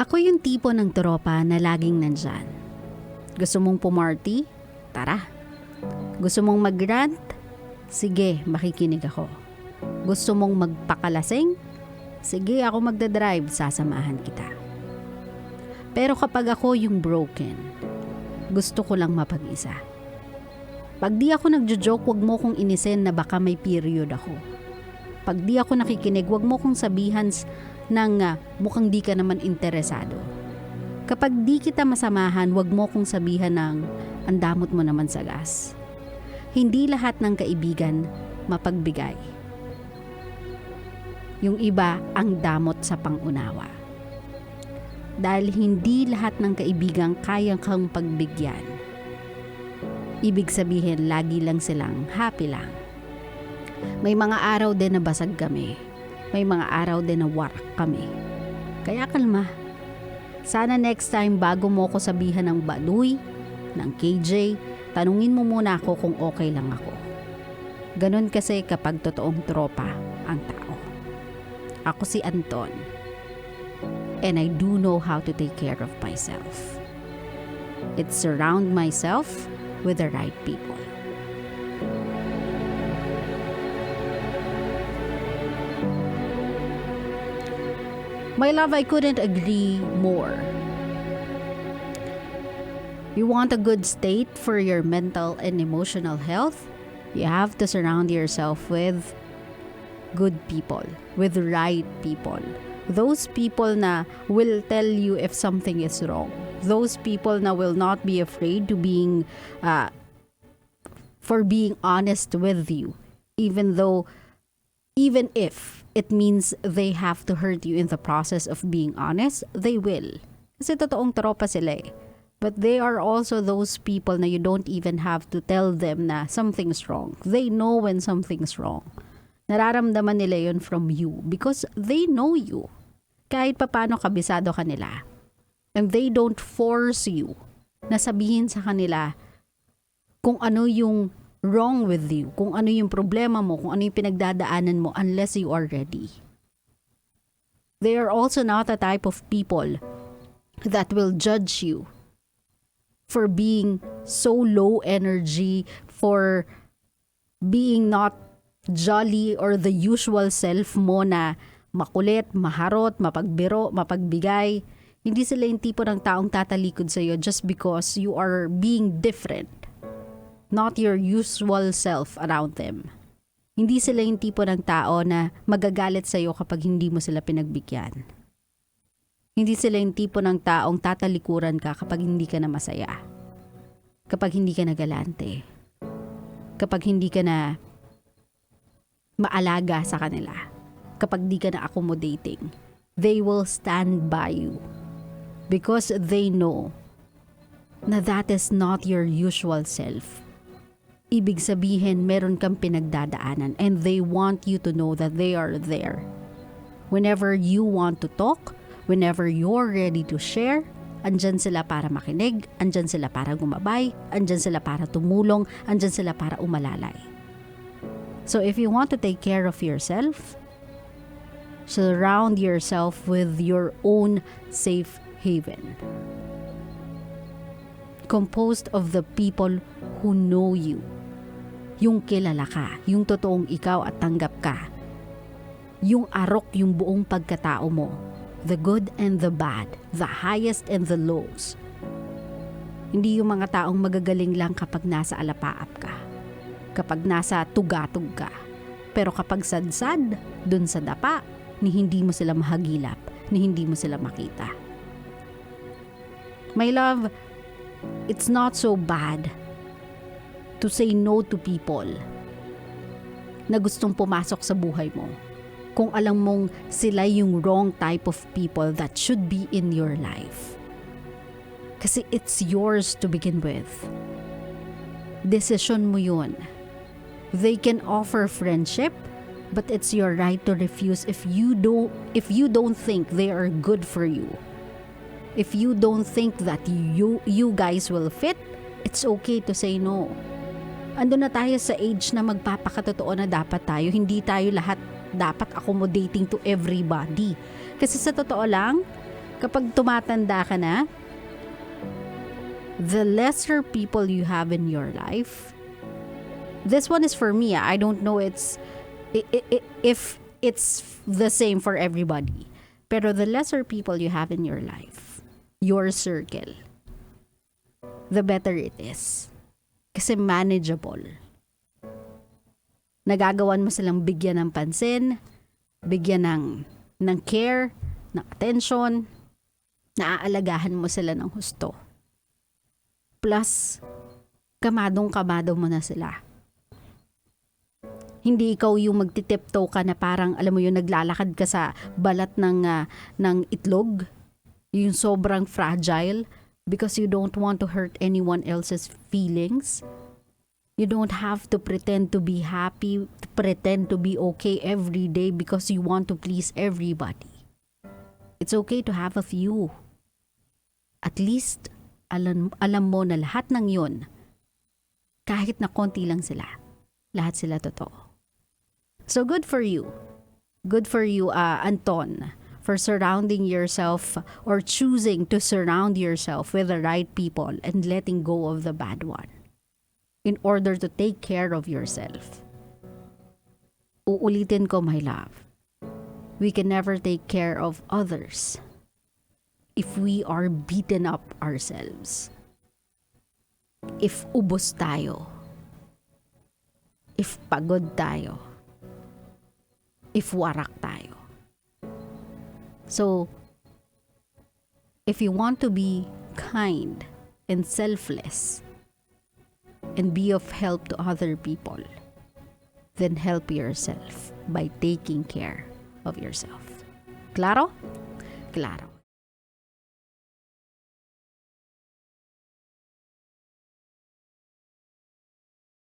Ako yung tipo ng tropa na laging nandyan. Gusto mong pumarty? Tara. Gusto mong mag-rant? Sige, makikinig ako. Gusto mong magpakalasing? Sige, ako magdadrive, sasamahan kita. Pero kapag ako yung broken, gusto ko lang mapag-isa. Pag di ako nagjo-joke, wag mo kong inisin na baka may period ako. Pag di ako nakikinig, wag mo kong sabihan ng mukhang di ka naman interesado. Kapag di kita masamahan, wag mo kong sabihan ng ang damot mo naman sa gas. Hindi lahat ng kaibigan mapagbigay. Yung iba ang damot sa pangunawa. Dahil hindi lahat ng kaibigan kayang kang pagbigyan. Ibig sabihin, lagi lang silang happy lang. May mga araw din na basag kami. May mga araw din na warak kami. Kaya kalma. Sana next time bago mo ko sabihan ng baduy, ng KJ, tanungin mo muna ako kung okay lang ako. Ganon kasi kapag totoong tropa ang tao. Ako si Anton. And I do know how to take care of myself. It's surround myself with the right people. My love, I couldn't agree more. You want a good state for your mental and emotional health? You have to surround yourself with good people, with right people. Those people na will tell you if something is wrong. Those people na will not be afraid to being honest with you, even if it means they have to hurt you in the process of being honest, they will. Kasi totoong tropa sila eh. But they are also those people na you don't even have to tell them na something's wrong. They know when something's wrong. Nararamdaman nila yun from you because they know you. Kahit papano kabisado ka nila. And they don't force you na sabihin sa kanila kung ano yung wrong with you, kung ano yung problema mo, kung ano yung pinagdadaanan mo unless you are ready. They are also not a type of people that will judge you for being so low energy, for being not jolly or the usual self mo na makulit, maharot, mapagbiro, mapagbigay. Hindi sila yung tipo ng taong tatalikod sa'yo just because you are being different. Not your usual self around them. Hindi sila yung tipo ng tao na magagalit sa'yo kapag hindi mo sila pinagbigyan. Hindi sila yung tipo ng taong tatalikuran ka kapag hindi ka na masaya. Kapag hindi ka na galante. Kapag hindi ka na maalaga sa kanila. Kapag di ka na accommodating. They will stand by you. Because they know na that is not your usual self. Ibig sabihin, meron kang pinagdadaanan and they want you to know that they are there. Whenever you want to talk, whenever you're ready to share, andyan sila para makinig, andyan sila para gumabay, andyan sila para tumulong, andyan sila para umalalay. So if you want to take care of yourself, surround yourself with your own safe haven. Composed of the people who know you. Yung kilala ka, yung totoong ikaw at tanggap ka. Yung arok yung buong pagkatao mo. The good and the bad, the highest and the lows. Hindi yung mga taong magagaling lang kapag nasa alapaap ka. Kapag nasa tugatog ka. Pero kapag sadsad, dun sa dapa, ni hindi mo sila mahagilap, ni hindi mo sila makita. My love, it's not so bad to say no to people na gustong pumasok sa buhay mo. Kung alam mong sila yung wrong type of people that should be in your life. Kasi it's yours to begin with. Desisyon mo yun. They can offer friendship, but it's your right to refuse if you don't think they are good for you. If you don't think that you guys will fit, it's okay to say no. Ando na tayo sa age na magpapakatotoo na dapat tayo. Hindi tayo lahat dapat accommodating to everybody. Kasi sa totoo lang, Kapag tumatanda ka na, the lesser people you have in your life, this one is for me. I don't know if it's the same for everybody. Pero the lesser people you have in your life, your circle, the better it is. Kasi manageable. Nagagawan mo silang bigyan ng pansin, bigyan ng care, ng attention, naaaalagahan mo sila ng husto. Plus, kamadong-kamado mo na sila. Hindi ikaw yung magtitiptoe ka na parang, alam mo yung naglalakad ka sa balat ng itlog. Yung sobrang fragile because you don't want to hurt anyone else's feelings. You don't have to pretend to be happy, pretend to be okay every day because you want to please everybody. It's okay to have a few. At least, alam mo na lahat ng yun, kahit na konti lang sila, lahat sila totoo. So good for you. Good for you, Anton, for surrounding yourself or choosing to surround yourself with the right people and letting go of the bad one in order to take care of yourself. Uulitin ko, my love. We can never take care of others if we are beaten up ourselves. If ubos tayo. If pagod tayo. If warak tayo. So, if you want to be kind and selfless and be of help to other people, then help yourself by taking care of yourself. Claro? Claro.